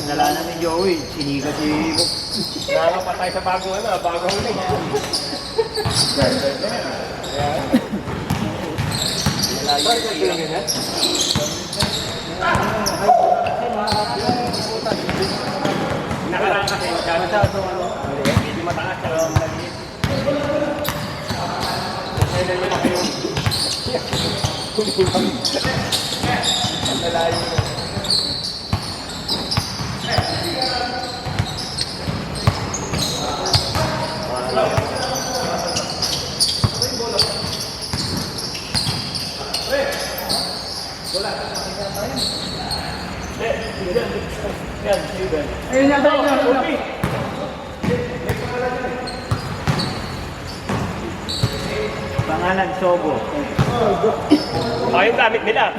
Nadalanan ni Joey, sinika si... Nakakapatay sa bagong ano, bagong uling. Nakaraan kasi, medyo mataas ka lang maliit. Kaya na yun kayo. Ang lalayo. Ayun na tayo. Pangalan Sogo. Yung gamit nila.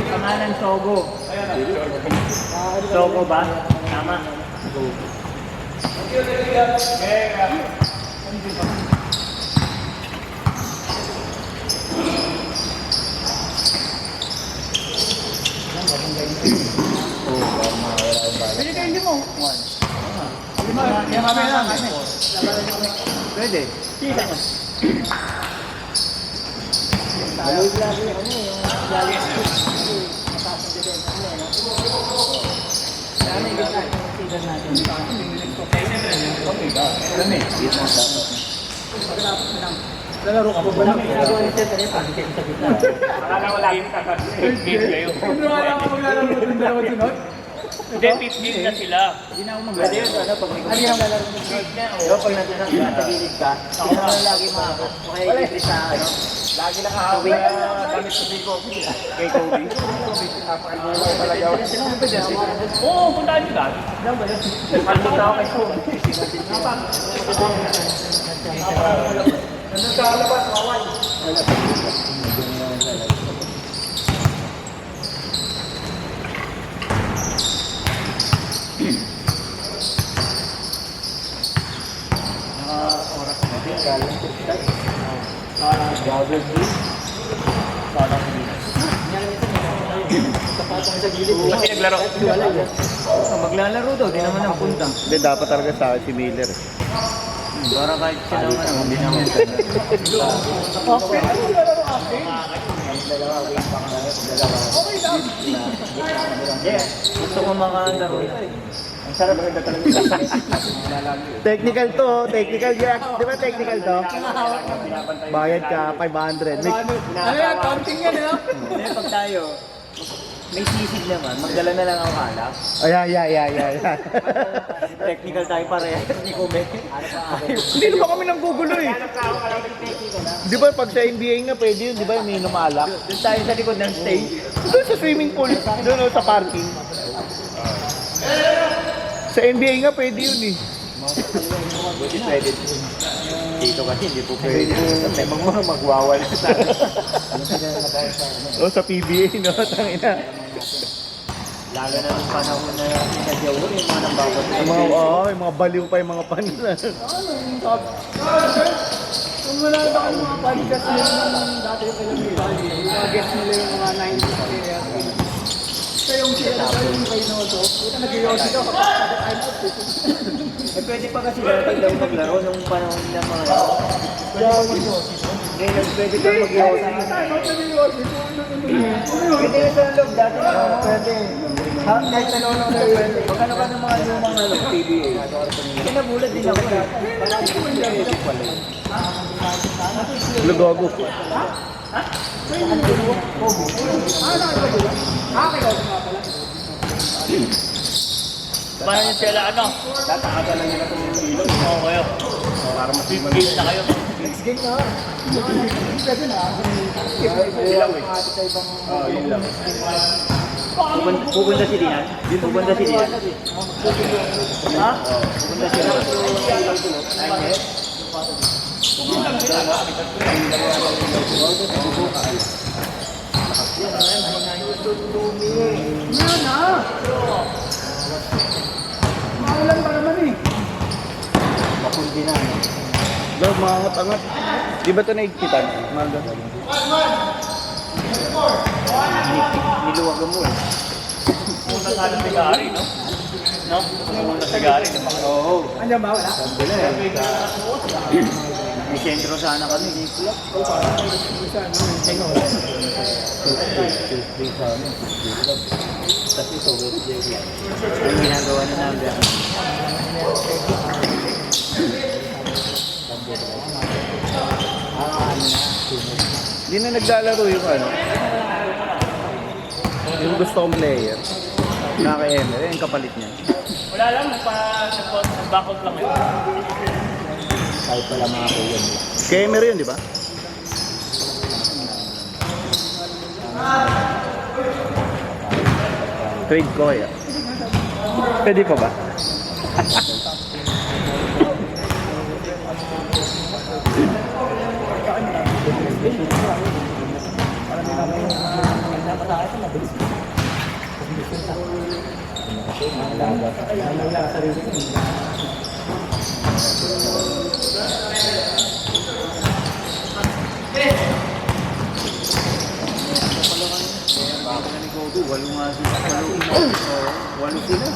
Pangalan Sogo. Sogo ba? Tama. Pwede kayo hindi mo. Lima kami lang. Pwede. Lalaro ka po ba lang? Akala ko lagi game kayo. Hindi wala ka maglalaro ng dalawa sunod? Hindi, 15 na sila. Pwede yun, ano, pag may Ano yung lalaro ng Diba, pag nagtagilid ka, ako na lang lagi makakot. Kaya libre sa, ano, Lagi nakahawig na damit sa bigo. kay Kobe. Oo, puntaan nyo lang. Kalpunta ako kay Kobe. Ano sa labas, maway? Oras natin, galing kristal. Gagawin din. Parang hindi. Tapatong sa gilid. Kasi naglaro. Maglalaro daw, di naman ang punta. Hindi, dapat talaga sa akin si Miller. Para kahit siya naman, hindi naman. Okay, ano yung lalaro akin? Gusto ko makalaro. Ang sarap maganda talaga. Technical to, technical jack. Di ba technical to? Bayad ka, 500. Ano yan? Counting yan, ano? Hindi, pag tayo, may sisig naman, magdala na lang ako kalap. Ay. Technical tayo parehas, hindi ko be. Hindi naman kami nang gugulo eh. Di ba pag sa NBA nga pwede yun, di ba may numalak? Doon tayo sa likod ng stage. Doon sa swimming pool, doon sa parking. Sa NBA nga pwede yun eh. Buti pwede. Dito kasi hindi po pwede. Magwawal sa O sa PBA, no? Tangina. Lalo na nung panahon na sinadyaw yung mga nambabot. Yung mga baliw pa yung mga panila. Ano yung top? Kung wala na kayo mga podcast nila ng dati yung kailang yung mga guest nila yung mga 90s players. Kaya yung sila na yung kay Noto, ito nag-iossi ka kapag time out. Eh pwede pa kasi dapat daw maglaro nung panahon na mga ngayon pwede pa mag-iossi. Time out nag-iossi. Pwede yun sa loob dati. Pwede. Kahit nanonood na pwede. Magkano ka ng mga lumang PBA? Kasi nabulat din ako. Lugogo. Paano yung sila ano? Tatakaga lang nila itong ilog. Oo kayo. Para mas Game na kayo. Next game na. Pwede na. ilaw eh. Yun lang. Pupunta si Dian? Pupunta si Dian? Ha? Pupunta si Dian? Yan na. Maulan pa naman eh. Makundi na. Daw, mga angat. Di ba ito naigpitan? Maga. Niluwag mo eh. Punta sana si Gary, no? No? Punta si Gary. Oo. Andiyan ba? Wala? May sentro sana kami. Hindi ko Tapos ito, ang ginagawa na namin. Hindi na naglalaro yung ano. Yung gusto kong player. Naka-Emer, yung kapalit niya. Wala lang, nag-backout lang yun. Kahit pala mga kuya. Kay-Emer yun, di ba? Trade ko kaya. Pwede pa ba? Walo sila.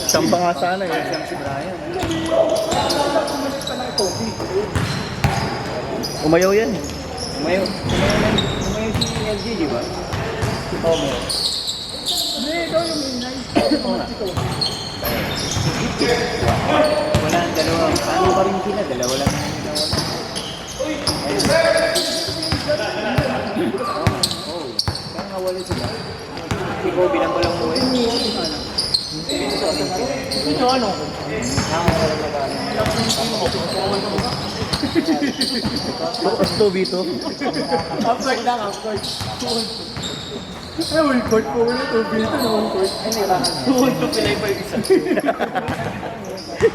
Siyang pa nga sana eh. Siyang si Brian. Umayaw yan eh. Umayo si LG, di ba? Oo, Hindi, ikaw yung minay. wala ang dalawa. Paano pa rin sila? Dalawa lang ang nawala. Oo. Kaya nga wala sila. Si Kobe lang walang buhay. Ito ano? Tapos 2v2. Upside lang, upside. Ay, will court po ulit. Dito na will court. Ay, Tuhod ko pinay pa yung isa.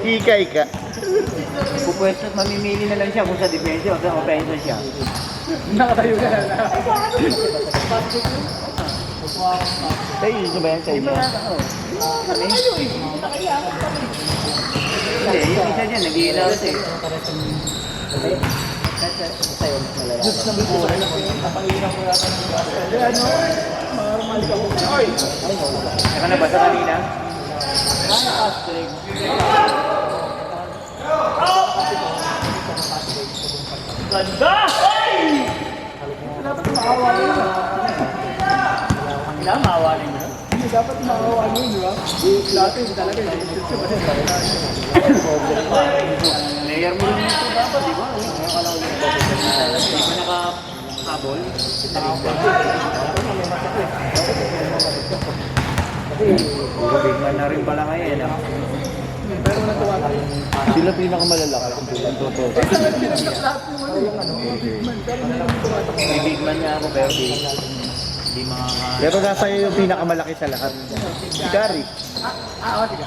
Ika. Pupwesto at mamimili na lang siya kung sa depensa o sa offensa siya. nakatayo ka na. Ay, yun ba yan sa inyo? Hindi, yung isa dyan, nag-i-ilawas eh. Saka na ba sa kanina? Ganda! Ay! Kailangan maawanin mo na. Hindi, dapat makawa ano yun, di ba? Dati, talaga, hindi siya ba? Layer mo rin ito dapat, di ba? Ngayon ka lang ulit. Hindi ka nakahabol. Puro big man na rin pala ngayon. Ah. Pero natuwa tayo. Sila pinakamalalaki. Ang totoo. May big man nga ako pero di mga Pero nasa iyo yung pinakamalaki sa lahat. Si Gary. Oo, sige.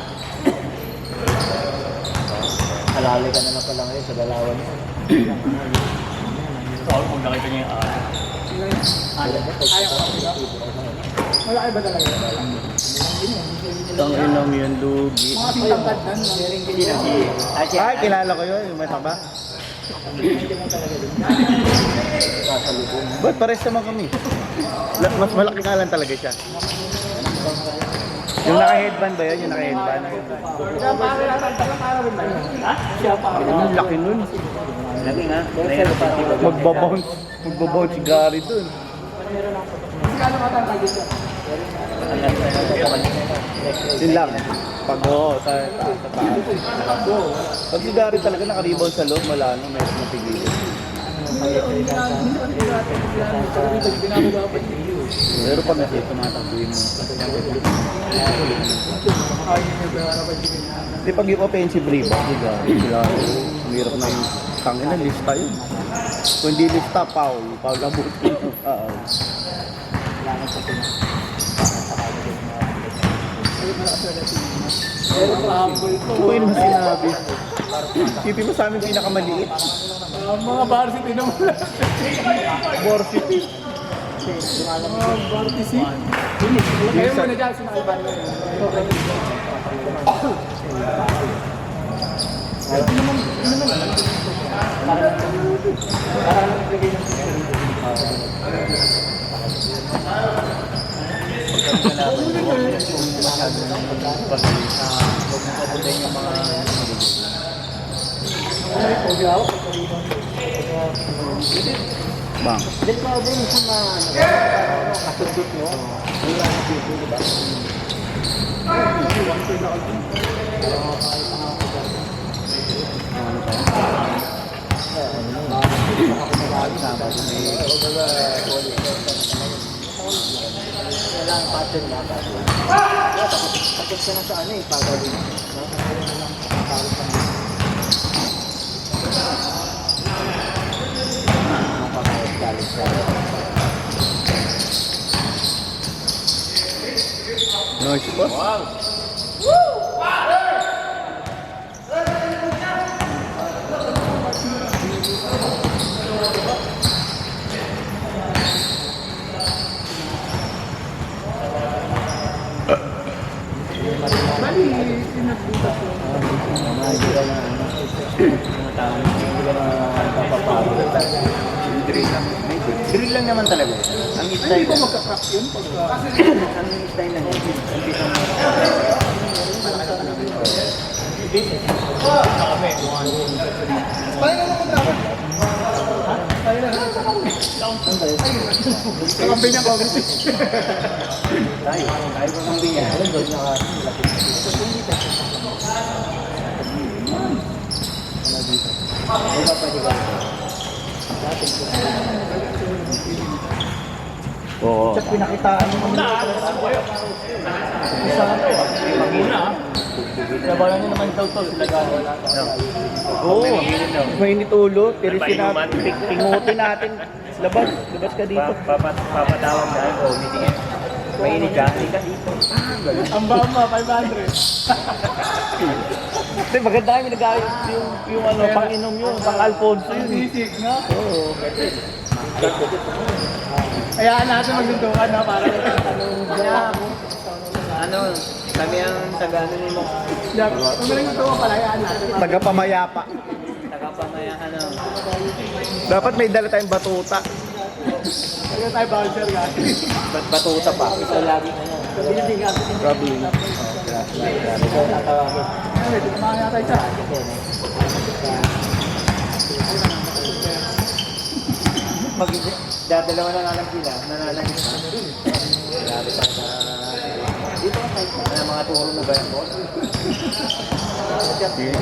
halali ka na pala ngayon sa galawan. Paul, kung nakita niya yung Ayaw ko. Wala ba talaga? Ang inang yun, lugi. Mga sitangkad na. Ay, kilala ko yun, yung mataba. Ba't pares naman kami? Mas malaki nga lang talaga siya. Yung naka-headband ba yun? Yung naka-headband? Ang laki nun. Lagi nga. Mayroon pa si Bob. Magbabounce si Gary dun. Yun lang. Pag oo, sa pag si Gary talaga naka-rebound sa loob, wala na, mayroon na pigilin. Pero pag nasi, tumatakbuhin mo. Kasi pag yung offensive rebound, si Gary, sila, hirap na yung tangin na lista yun. Kung hindi lista, foul abutin. Oo. Tuwin mo sinabi. Isipin mo sa amin pinakamaliit. Mga varsity naman. Varsity. Mga varsity. Kayo muna dyan, sinakaiban mo. kalaban mo. Masyado ng pag-ibig. Huwag mo papuntahin yung mga Ay, pogyaw. Bang. Then pa din sa mga kasundot nyo. Wala na dito, di ba? Kailangan pattern na pattern. Tapos ka na sa ano eh, pagawin. Noise boss. Bali, pinagbutas ko. Hindi ka na drill lang naman talaga. Ang Hindi style ko magka-crack yun pagka... ang style lang yun. Umpisa mo. Kakambi niya ko. Tayo ko kung binya. Doon nakalapit. Wala pa di ba? Oo. Sa pinakitaan mo naman. Isa na to. Magina. Labanan nyo naman daw to. Sila wala. Oo. Mainit ulo. Tirisin natin. Pingutin natin. Labas. Labas ka dito. Papatawag dahil o meeting. Mainit ka. Hindi ka dito. Ang bama, 500. Hindi, maganda kami nag-ayos yung ano, pang-inom yun, pang-Alfonso yun. Sisig, no? Oo. Hayaan natin magdundukan, no? Para tanong niya. Ano, kami ang taga-ano ni mo. Jack, kung maling ito pala, hayaan natin. Taga-pamayapa. Taga-pamaya, ano. Dapat may dala tayong batuta. Kaya tayo voucher, guys. Batuta pa. Ito lagi ano. Building up. Probably. Ito natawagin. Ay, ito naman natin siya. Dadalawa na lang sila. Nanalangin na. Grabe pa sa... Dito ka tayo. Mga turo na ba yan po?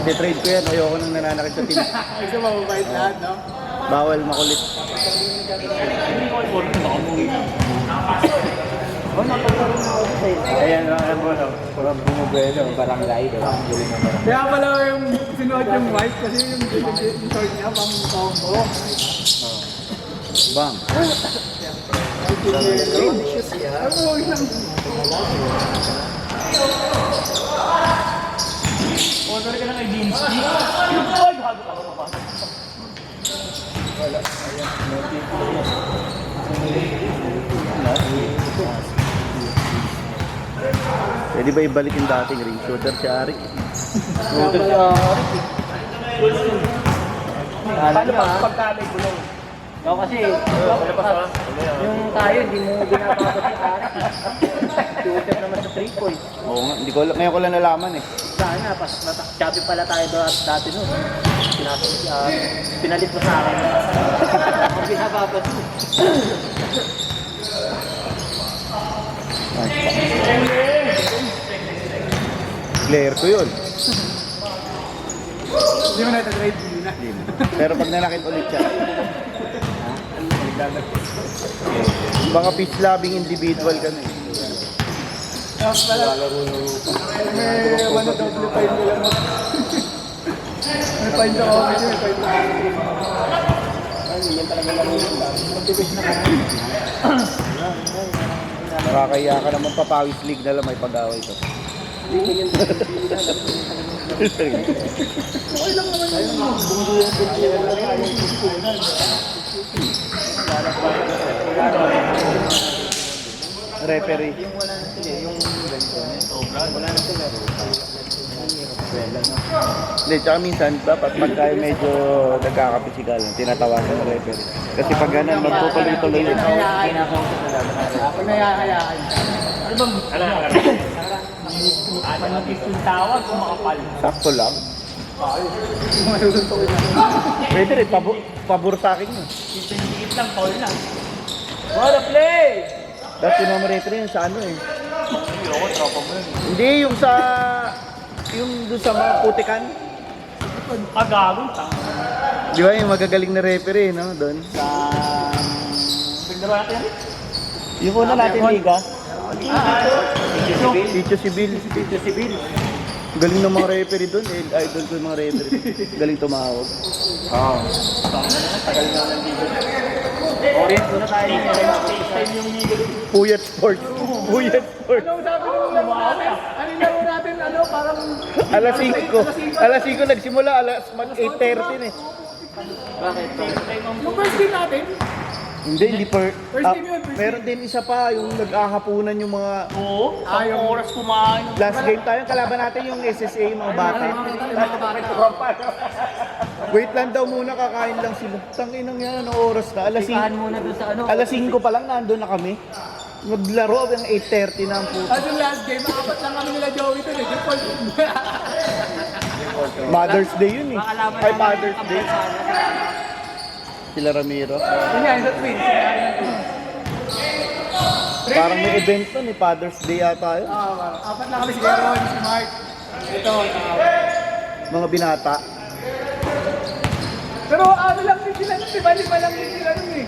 I-trade ko yan. Ayoko nang nananakit sa team. Gusto mababait lahat, no? Bawal makulit. Oh, napagkaroon na ako sa'yo. Ayan lang ang bono. Parang bumubuelo. Barangay. Kaya pala yung sinuot yung white kasi yung short niya pang combo. Bang. Ano isang... Order ka na kay Dinsky. Ay, bago ka pa. Pwede ba ibalik yung dating ring shooter si Ari? Shooter siya. Paano pagka may gulong? Oo kasi, yung tayo, hindi mo binababot yung arik. Shooter naman sa 3 points. Oo nga, hindi ko, ngayon ko lang nalaman eh. Sana, chubby pala tayo dati nun. Pinalit mo sa akin. Ako binababot mo. Player ko yun. Hindi mo na ito-trade din na. Pero pag nanakit ulit siya. Baka peace loving individual ka na eh. Tapos pala, may one double find nila mo. May find sa office, may find sa office. Nakakaya ka naman papawis league na lang may pag-away ko. Okay lang naman yun. Referee. Yung wala na sila, yung ganito. Wala na sila. Hindi, tsaka minsan, dapat pagka medyo nagkakapisigalan, tinatawagan ng referee. Kasi pag ganun, magtutuloy-tuloy yun. Ako na yayayaan. Manipis yung tawag, kumakapal. Sakto lang. Malulutuin na. Pwede rin, pabor sa akin yun. Dikit lang, foul na. What a play! Dahil yung mga referee yun sa ano eh. Hindi ako, tropa mo yun. Hindi, yung sa... Yung doon sa mga putikan. Kagagong ta. Di ba yung magagaling na referee, no? Doon. Sa... Bigla ba natin? Yung una natin liga. Dito. Tito Sibil. Galing ng mga referee doon. Idol ko yung mga referee. Galing tumawag. Oo. Tagal na lang dito. Orient ko na tayo. FaceTime yung legal. Puyat Sport. Puyat Sport. Ano sabi nung laro natin? Ano yung laro natin? Ano, parang... Alas 5. Alas 5 nagsimula. Alas 8:30 eh. Bakit? Yung first game natin, Hindi per... First game yun, first meron din isa pa, yung nag-ahapunan yung mga... Oo, yung oras kumain. Last game tayo, kalaban natin yung SSA, yung mga bata. Wait lang daw muna, kakain lang sila. Tanginang yan, anong oras na? Sikahan muna doon sa ano. Alas 5 pa lang, nandun na kami. Naglaro ang 8:30 na ang puto. at yung last game, apat lang kami nila Joey ito. Yung Paul. Mother's Day yun eh. Makalaban Ay, namin Father's ang Day. Parsana. Sila Ramiro. Yun yan, sa twins. Parang may event nun eh, Father's Day yata yun. Apat lang kami si Aaron, si Mark. Ito, Mga binata. pero ano lang din sila nun, diba? Lima lang din sila nun eh.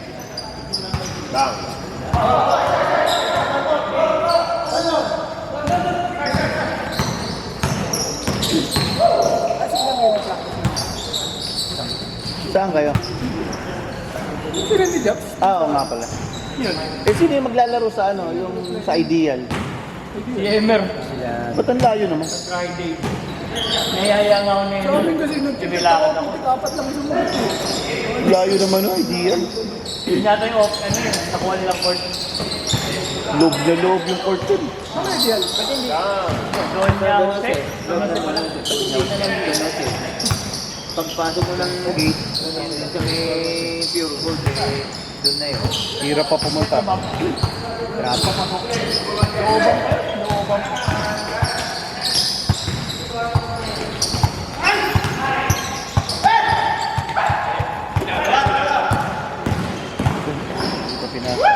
Saan kayo? Sila ni Japs. Oo nga pala. Eh sino yung maglalaro sa ano, yung sa Ideal? Si Emer. Ba't ang layo naman? Friday. Nayaya nga ako na Sa amin kasi nung Bibilakad ako. apat lang sumunod eh. Layo naman no, Ideal. Yun yata yung off, ano yun, nakuha nilang court. Loob na loob yung court yun. Ano yung deal? Doon niya ako, Jose. Pagpasok mo ng gate, sa may pure gold, eh, doon na yun. Hirap pa pumunta. Grabe. Ito pinasa.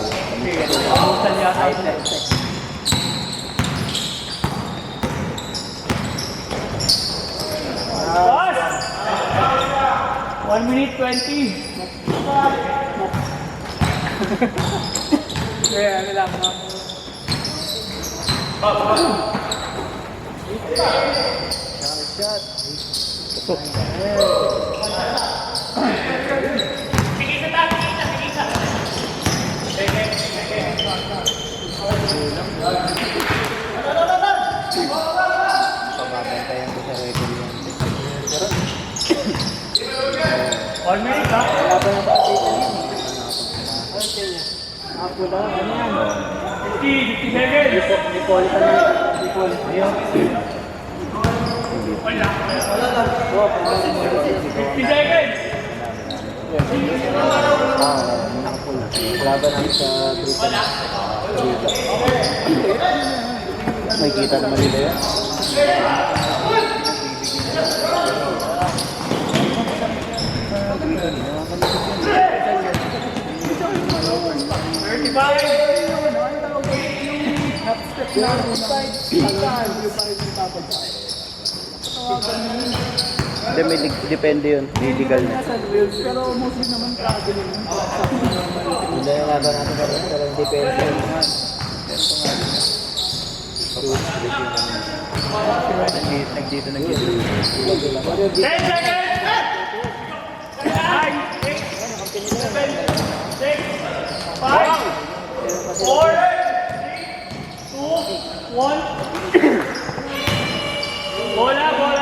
Busan yata ito. Boss! 1 minute 20. Kaya ano lang, mga Pababantayan ko sa record yan. 1 minute ha? Ako daw, ano yan? 50 seconds. Nicole ka na. Nicole. Ayun. Wala. Oo, pagkasin mo kasi. 50 seconds. Laban namin sa group. May kita naman nila yan. Hindi, may depende yun. Legal na. nasa wheels, pero mostly naman traveling. Hindi yung laban natin pa rin, pero hindi pwede. Nagdito 10 seconds. 9, 8, 7, 6, 5, 4, 3, 2, 1. Bola, bola.